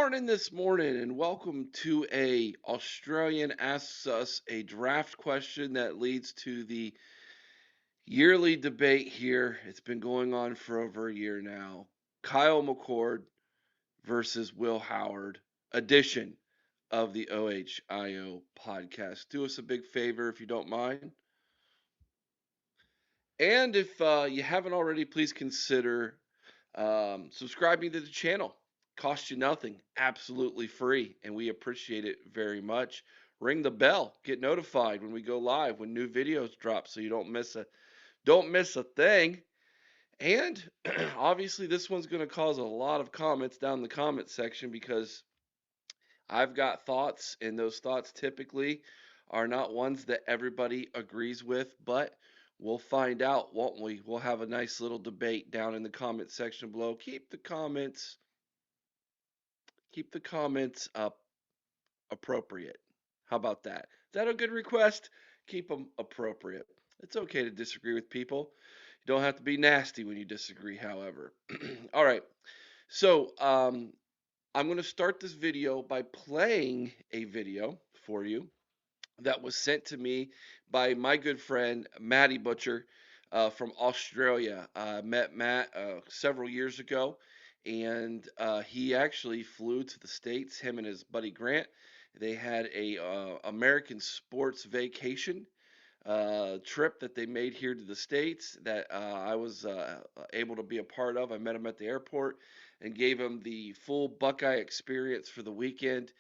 Morning this morning, and welcome to a Australian asks us a draft question that leads to the yearly debate here. It's been going on for over a year now. Kyle McCord versus Will Howard edition of the OHIO podcast. Do us a big favor if you don't mind. And if you haven't already, please consider subscribing to the channel. Cost you nothing, absolutely free, and we appreciate it very much. Ring the bell, get notified when we go live, when new videos drop, so you don't miss a thing. And obviously, this one's going to cause a lot of comments down the comment section because I've got thoughts, and those thoughts typically are not ones that everybody agrees with, but we'll find out, won't we? We'll have a nice little debate down in the comment section below. Keep the comments up appropriate. How about that? Is that a good request? Keep them appropriate. It's okay to disagree with people. You don't have to be nasty when you disagree, however. All right. So, I'm going to start this video by playing a video for you that was sent to me by my good friend Matty Butcher from Australia. I met Matt several years ago, and he actually flew to the States. Him and his buddy Grant. They had a American sports vacation trip that they made here to the States that I was able to be a part of. I met him at the airport and gave him the full Buckeye experience for the weekend.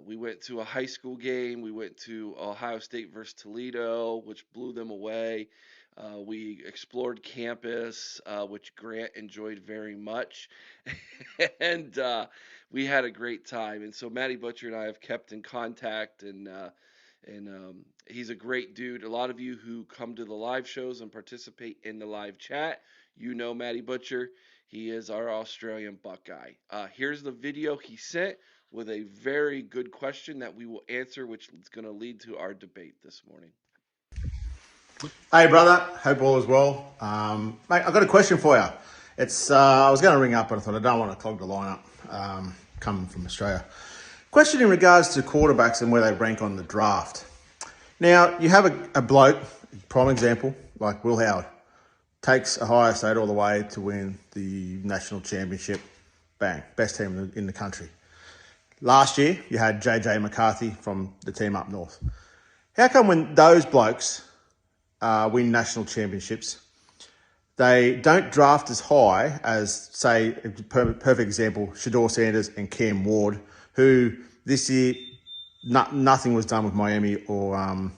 We went to a high school game. We went to Ohio State versus Toledo, which blew them away. We explored campus, which Grant enjoyed very much. and we had a great time. And so Matty Butcher and I have kept in contact, and he's a great dude. A lot of you who come to the live shows and participate in the live chat, you know Matty Butcher. He is our Australian Buckeye. Here's the video he sent with a very good question that we will answer, which is going to lead to our debate this morning. Hey, brother. Hope all is well. Mate, I've got a question for you. I was going to ring up, but I thought I don't want to clog the line up coming from Australia. Question in regards to quarterbacks and where they rank on the draft. Now, you have a bloke, prime example, like Will Howard, takes Ohio State all the way to win the national championship. Bang, best team in the country. Last year, you had JJ McCarthy from the team up north. How come when those blokes win national championships, they don't draft as high as, say, a perfect example, Shador Sanders and Cam Ward, who this year nothing was done with Miami or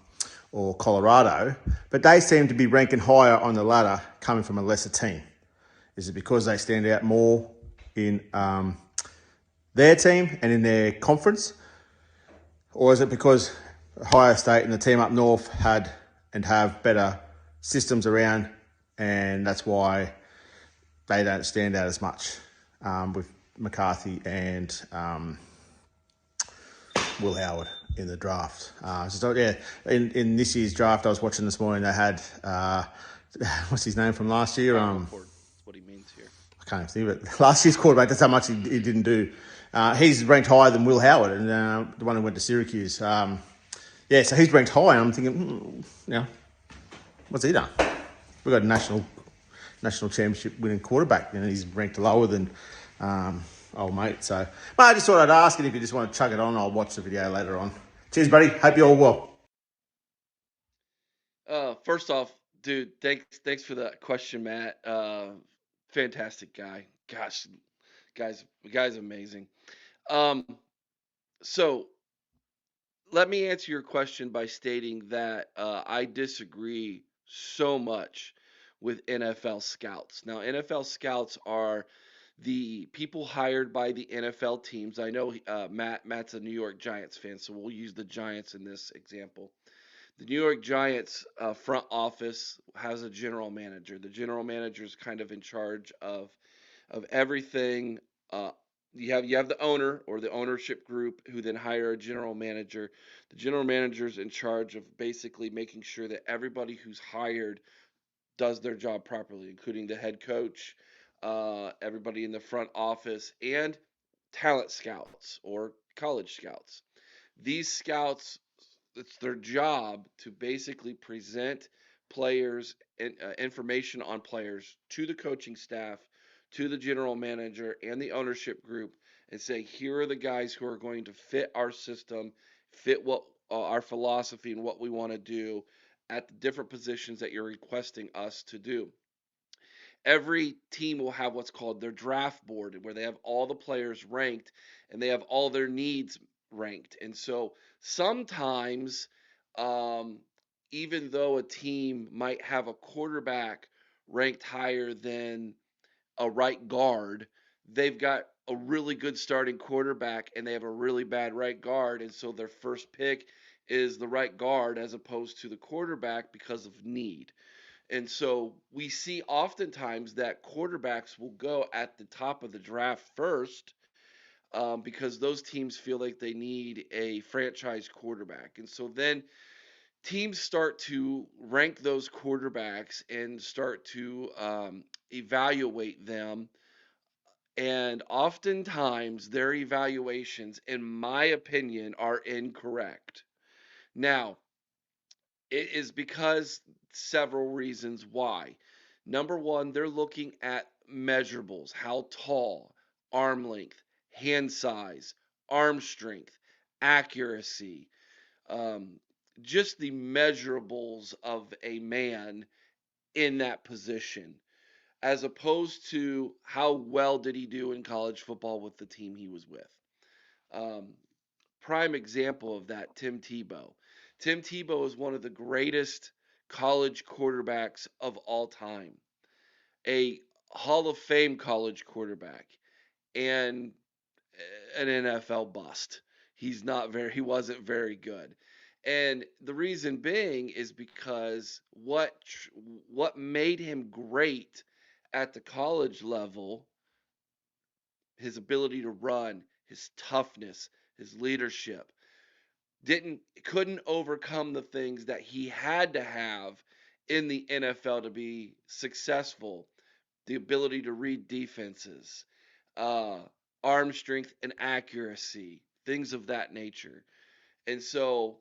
Colorado, but they seem to be ranking higher on the ladder coming from a lesser team. Is it because they stand out more in their team and in their conference? Or is it because Ohio State and the team up north had and have better systems around, and that's why they don't stand out as much with McCarthy and Will Howard in the draft? In this year's draft, I was watching this morning, they had, what's his name from last year? That's what he means here. I can't even think of it. Last year's quarterback, that's how much he didn't do. He's ranked higher than Will Howard, and the one who went to Syracuse. So he's ranked high, and I'm thinking, what's he done? We've got a national championship winning quarterback, and he's ranked lower than old mate. So, I just thought I'd ask, and if you just want to chug it on, I'll watch the video later on. Cheers, buddy. Hope you're all well. First off, dude, thanks for that question, Matt. Fantastic guy. Gosh, guy's amazing. So let me answer your question by stating that I disagree so much with NFL scouts. Now, NFL scouts are the people hired by the NFL teams. I know Matt's a New York Giants fan, so we'll use the Giants in this example. The New York Giants front office has a general manager. The general manager is kind of in charge of everything. You have the owner or the ownership group who then hire a general manager. The general manager is in charge of basically making sure that everybody who's hired does their job properly, including the head coach, everybody in the front office, and talent scouts or college scouts. These scouts, it's their job to basically present players and information on players to the coaching staff, to the general manager and the ownership group, and say, here are the guys who are going to fit our system, fit what our philosophy and what we want to do at the different positions that you're requesting us to do. Every team will have what's called their draft board, where they have all the players ranked and they have all their needs ranked. And so sometimes, um, even though a team might have a quarterback ranked higher than a right guard, they've got a really good starting quarterback and they have a really bad right guard. And so their first pick is the right guard as opposed to the quarterback because of need. And so we see oftentimes that quarterbacks will go at the top of the draft first, because those teams feel like they need a franchise quarterback. And so then teams start to rank those quarterbacks and start to evaluate them. And oftentimes their evaluations, in my opinion, are incorrect. Now, it is because several reasons why. Number one, they're looking at measurables: how tall, arm length, hand size, arm strength, accuracy, um, just the measurables of a man in that position, as opposed to how well did he do in college football with the team he was with. Um, Prime example of that, Tim Tebow. Tim Tebow is one of the greatest college quarterbacks of all time, a Hall of Fame college quarterback, and an NFL bust. He wasn't very good. And the reason being is because what made him great at the college level, his ability to run, his toughness, his leadership, didn't couldn't overcome the things that he had to have in the NFL to be successful. The ability to read defenses, uh, arm strength and accuracy, things of that nature. And so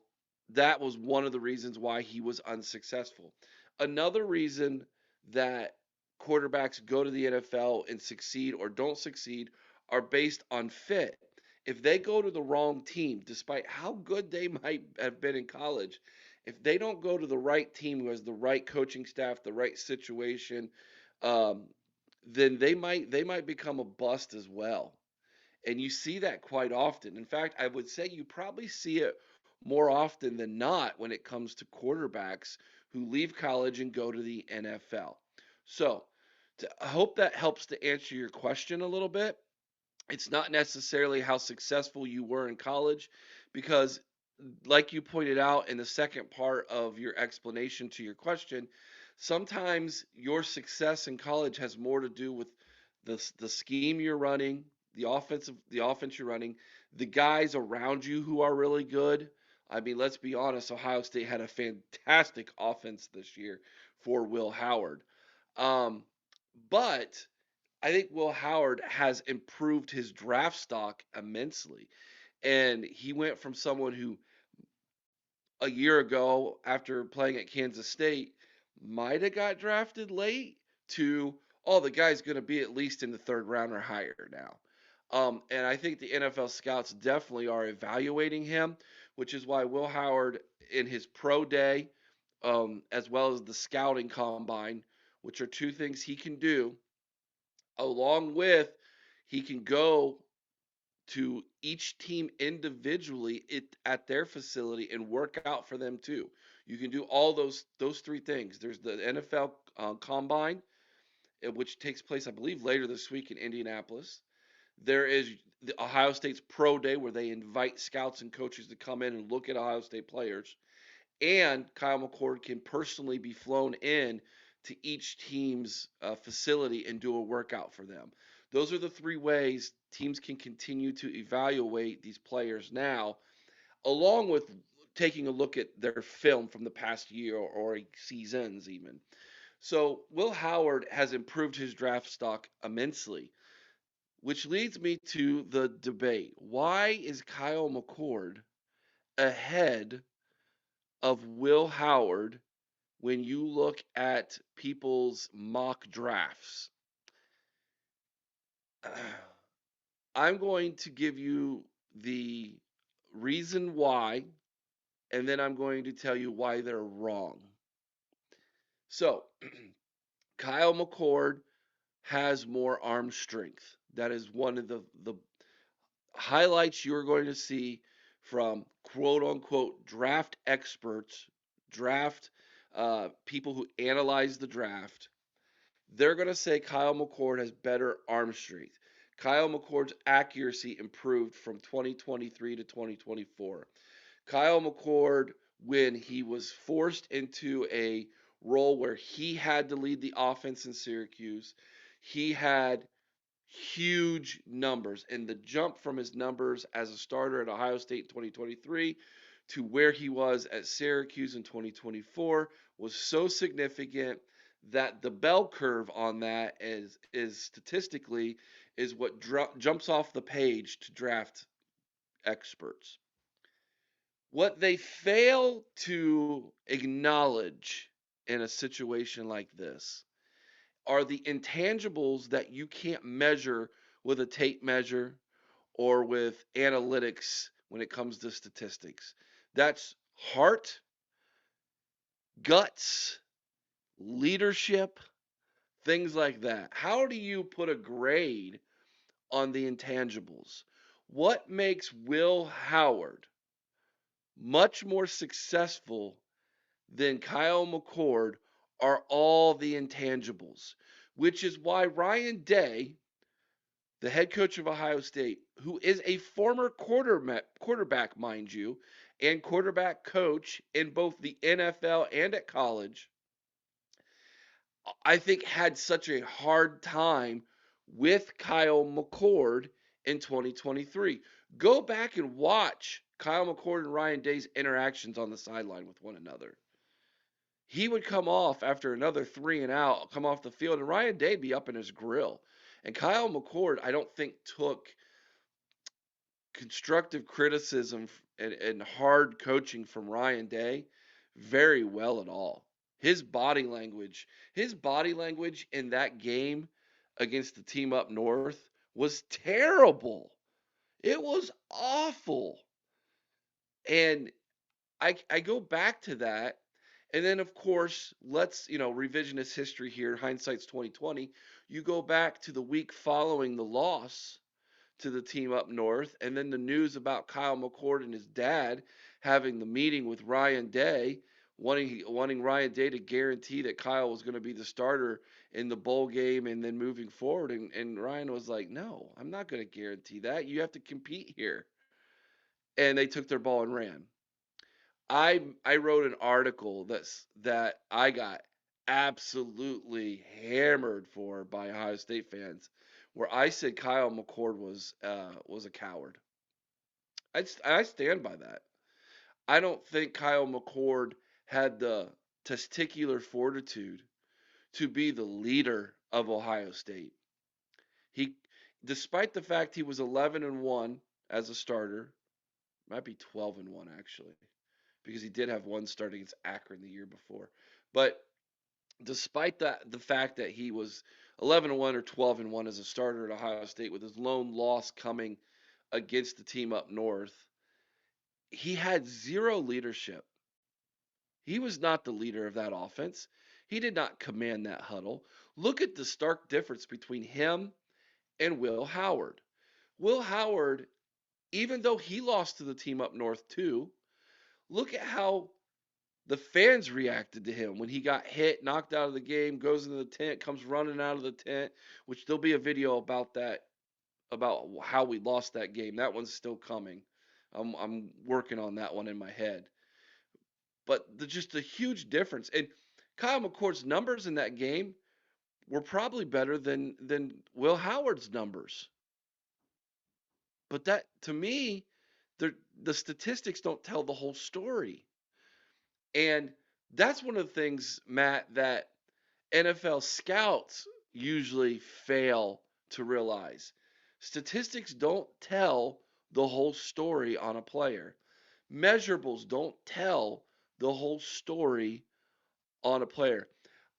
that was one of the reasons why he was unsuccessful. Another reason that quarterbacks go to the NFL and succeed or don't succeed are based on fit. If they go to the wrong team, despite how good they might have been in college, if they don't go to the right team who has the right coaching staff, the right situation, um, then they might become a bust as well. And you see that quite often. In fact, I would say you probably see it more often than not when it comes to quarterbacks who leave college and go to the NFL. So, I hope that helps to answer your question a little bit. It's not necessarily how successful you were in college, because, like you pointed out in the second part of your explanation to your question, sometimes your success in college has more to do with the scheme you're running, the offense you're running, the guys around you who are really good. I mean, let's be honest, Ohio State had a fantastic offense this year for Will Howard. Um, but I think Will Howard has improved his draft stock immensely. And he went from someone who a year ago, after playing at Kansas State, might have got drafted late to, oh, the guy's going to be at least in the third round or higher now. And I think the NFL scouts definitely are evaluating him, which is why Will Howard, in his pro day, as well as the scouting combine, which are two things he can do, along with he can go to each team individually at their facility and work out for them too. You can do all those three things. There's the NFL Combine, which takes place, I believe, later this week in Indianapolis. There is the Ohio State's Pro Day, where they invite scouts and coaches to come in and look at Ohio State players. And Kyle McCord can personally be flown in to each team's facility and do a workout for them. Those are the three ways teams can continue to evaluate these players now, along with taking a look at their film from the past year or seasons even. So Will Howard has improved his draft stock immensely. which leads me to the debate. Why is Kyle McCord ahead of Will Howard when you look at people's mock drafts? I'm going to give you the reason why, and then I'm going to tell you why they're wrong. So, Kyle McCord has more arm strength. That is one of the highlights you're going to see from quote unquote draft experts, draft people who analyze the draft. They're going to say Kyle McCord has better arm strength. Kyle McCord's accuracy improved from 2023 to 2024. Kyle McCord, when he was forced into a role where he had to lead the offense in Syracuse, he had huge numbers. And the jump from his numbers as a starter at Ohio State in 2023 to where he was at Syracuse in 2024 was so significant that the bell curve on that is statistically is what jumps off the page to draft experts. What they fail to acknowledge in a situation like this are the intangibles that you can't measure with a tape measure or with analytics when it comes to statistics. That's heart, guts, leadership, things like that. How do you put a grade on the intangibles? What makes Will Howard much more successful than Kyle McCord are all the intangibles, which is why Ryan Day, the head coach of Ohio State, who is a former quarterback, mind you, and quarterback coach in both the NFL and at college, I think had such a hard time with Kyle McCord in 2023. Go back and watch Kyle McCord and Ryan Day's interactions on the sideline with one another. He would come off after another 3 and out, come off the field, and Ryan Day'd be up in his grill. And Kyle McCord, I don't think took constructive criticism and hard coaching from Ryan Day very well at all. His body language in that game against the team up north was terrible. It was awful. And I go back to that. And then of course, let's, revisionist history here, hindsight's 2020. You go back to the week following the loss to the team up north, and then the news about Kyle McCord and his dad having the meeting with Ryan Day, wanting Ryan Day to guarantee that Kyle was going to be the starter in the bowl game and then moving forward. And Ryan was like, "No, I'm not going to guarantee that. You have to compete here." And they took their ball and ran. I wrote an article that I got absolutely hammered for by Ohio State fans, where I said Kyle McCord was a coward. I stand by that. I don't think Kyle McCord had the testicular fortitude to be the leader of Ohio State. He, despite the fact he was 11-1 as a starter, might be 12-1 actually, because he did have one start against Akron the year before. But despite the fact that he was 11-1 or 12-1 as a starter at Ohio State, with his lone loss coming against the team up north, he had zero leadership. He was not the leader of that offense. He did not command that huddle. Look at the stark difference between him and Will Howard. Will Howard, even though he lost to the team up north too, look at how the fans reacted to him when he got hit, knocked out of the game, goes into the tent, comes running out of the tent, which there'll be a video about that, about how we lost that game. That one's still coming. I'm working on that one in my head. But just a huge difference. And Kyle McCord's numbers in that game were probably better than Will Howard's numbers. But that, to me, the statistics don't tell the whole story. And that's one of the things, Matt, that NFL scouts usually fail to realize. Statistics don't tell the whole story on a player. Measurables don't tell the whole story on a player.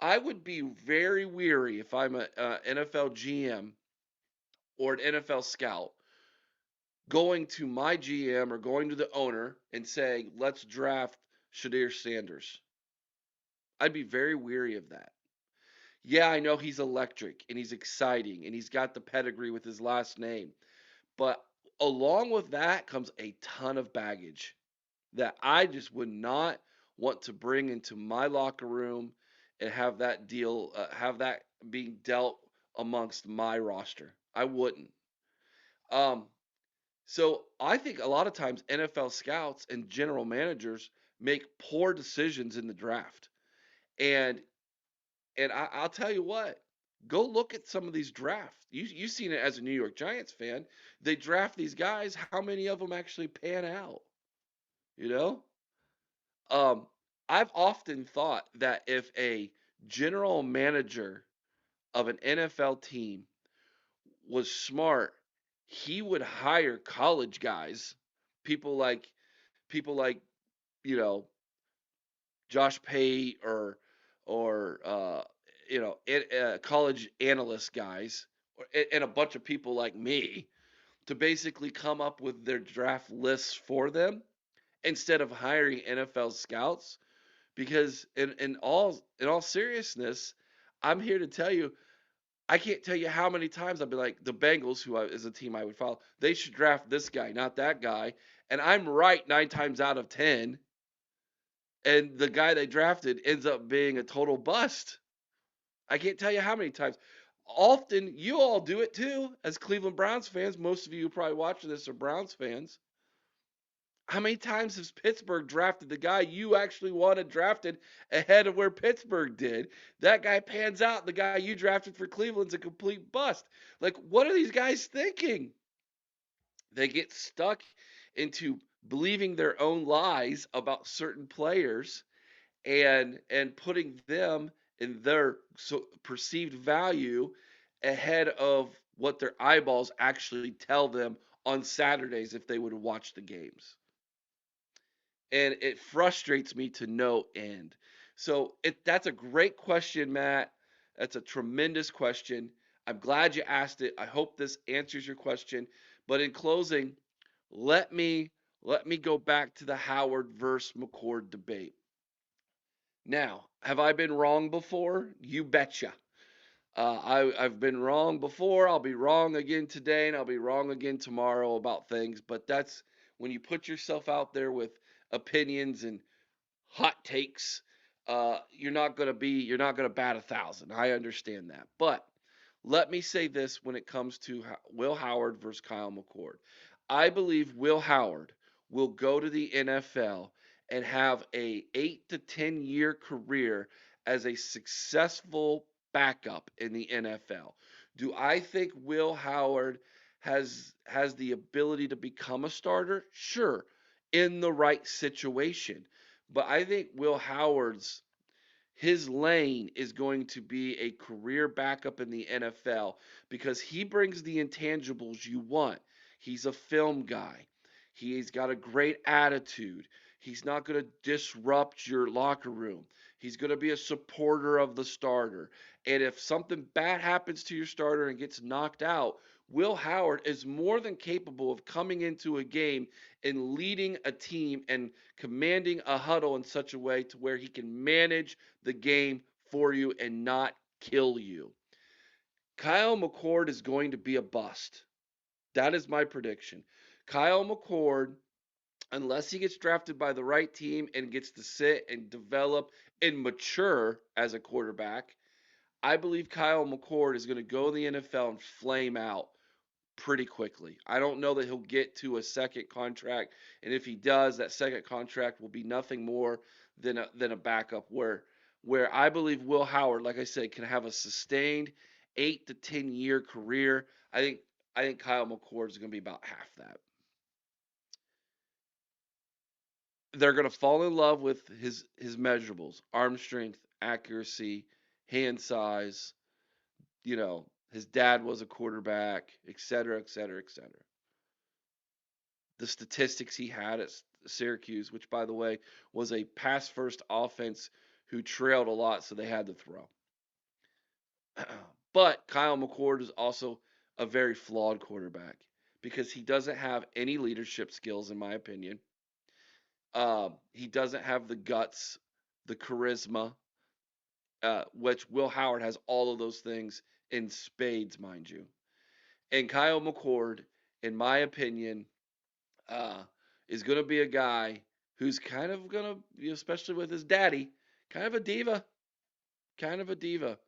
I would be very weary if I'm an NFL GM or an NFL scout going to my GM or going to the owner and saying, let's draft Shadir Sanders. I'd be very weary of that. Yeah, I know he's electric and he's exciting and he's got the pedigree with his last name. But along with that comes a ton of baggage that I just would not want to bring into my locker room and have that being dealt amongst my roster. I wouldn't. Um, so I think a lot of times NFL scouts and general managers make poor decisions in the draft. And I'll tell you what, go look at some of these drafts. You've seen it as a New York Giants fan. They draft these guys. How many of them actually pan out? You know, um, I've often thought that if a general manager of an NFL team was smart, he would hire college guys, people like people like you know Josh Pate or college analyst guys, and a bunch of people like me to basically come up with their draft lists for them instead of hiring NFL scouts. Because in all seriousness, I'm here to tell you, I can't tell you how many times I've been like the Bengals, is a team I would follow. They should draft this guy, not that guy, and I'm right 9 times out of 10. And the guy they drafted ends up being a total bust. I can't tell you how many times. Often you all do it too, as Cleveland Browns fans. Most of you who probably watching this are Browns fans. How many times has Pittsburgh drafted the guy you actually wanted drafted ahead of where Pittsburgh did? That guy pans out. The guy you drafted for Cleveland's a complete bust. Like, what are these guys thinking? They get stuck into believing their own lies about certain players and putting them in their perceived value ahead of what their eyeballs actually tell them on Saturdays if they would watch the games. And it frustrates me to no end. So that's a great question, Matt. That's a tremendous question. I'm glad you asked it. I hope this answers your question. But in closing, let me let me go back to the Howard versus McCord debate. Now, have I been wrong before? You betcha. I've been wrong before. I'll be wrong again today, and I'll be wrong again tomorrow about things. But that's when you put yourself out there with opinions and hot takes. You're not gonna bat 1,000. I understand that, but let me say this when it comes to Will Howard versus Kyle McCord. I believe Will Howard will go to the NFL and have a 8 to 10 year career as a successful backup in the NFL. Do I think Will Howard has the ability to become a starter? Sure, in the right situation. But I think Will Howard's his lane is going to be a career backup in the NFL because he brings the intangibles you want. He's a film guy. He's got a great attitude. He's not going to disrupt your locker room. He's going to be a supporter of the starter. And if something bad happens to your starter and gets knocked out, Will Howard is more than capable of coming into a game and leading a team and commanding a huddle in such a way to where he can manage the game for you and not kill you. Kyle McCord is going to be a bust. That is my prediction. Kyle McCord, unless he gets drafted by the right team and gets to sit and develop and mature as a quarterback, I believe Kyle McCord is going to go in the NFL and flame out pretty quickly. I don't know that he'll get to a second contract, and if he does, that second contract will be nothing more than a backup. Where I believe Will Howard, like I said, can have a sustained 8 to 10 year career. I think Kyle McCord is going to be about half that. They're going to fall in love with his measurables: arm strength, accuracy, hand size, His dad was a quarterback, et cetera, et cetera, et cetera. The statistics he had at Syracuse, which, by the way, was a pass first offense who trailed a lot, so they had to throw. But Kyle McCord is also a very flawed quarterback because he doesn't have any leadership skills, in my opinion. He doesn't have the guts, the charisma, which Will Howard has all of those things in spades, mind you. And Kyle McCord, in my opinion, uh, is going to be a guy who's kind of going to, especially with his daddy, kind of a diva, kind of a diva,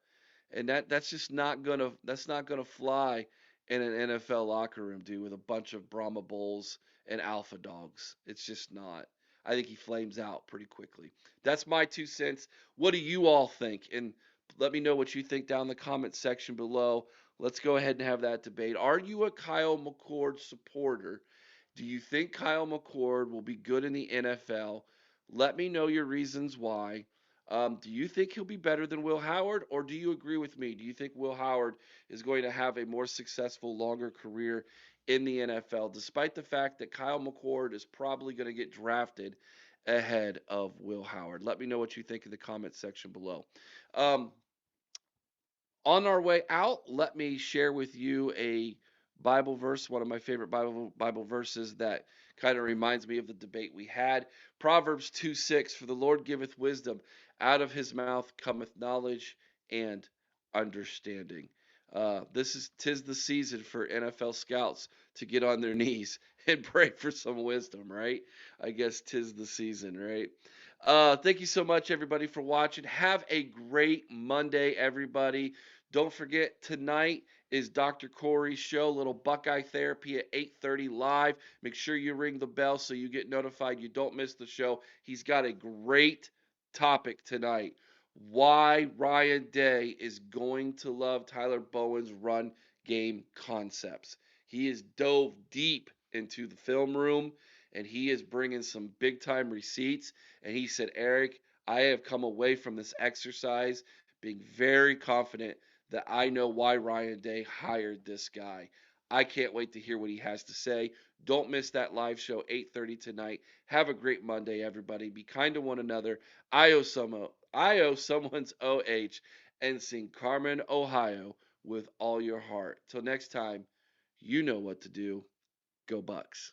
and that's not gonna fly in an NFL locker room, dude, with a bunch of Brahma bulls and alpha dogs. It's just not. I think he flames out pretty quickly. That's my 2 cents. What do you all think? And let me know what you think down in the comment section below. Let's go ahead and have that debate. Are you a Kyle McCord supporter? Do you think Kyle McCord will be good in the NFL? Let me know your reasons why. Do you think he'll be better than Will Howard, or do you agree with me? Do you think Will Howard is going to have a more successful, longer career in the NFL, despite the fact that Kyle McCord is probably going to get drafted ahead of Will Howard? Let me know what you think in the comment section below. Um, on our way out, let me share with you a Bible verse, one of my favorite Bible verses that kind of reminds me of the debate we had. Proverbs 2:6, for the Lord giveth wisdom, out of his mouth cometh knowledge and understanding. This is tis the season for NFL scouts to get on their knees and pray for some wisdom, right? I guess tis the season, right? Thank you so much, everybody, for watching. Have a great Monday, everybody. Don't forget, tonight is Dr. Corey's show, Little Buckeye Therapy at 8:30 live. Make sure you ring the bell so you get notified you don't miss the show. He's got a great topic tonight. Why Ryan Day is going to love Tyler Bowen's run game concepts. He is dove deep into the film room and he is bringing some big time receipts. And he said, Eric, I have come away from this exercise being very confident that I know why Ryan Day hired this guy. I can't wait to hear what he has to say. Don't miss that live show 8:30 tonight. Have a great Monday, everybody. Be kind to one another. I owe someone's OH and sing Carmen, Ohio with all your heart. Till next time, you know what to do. Go Bucks.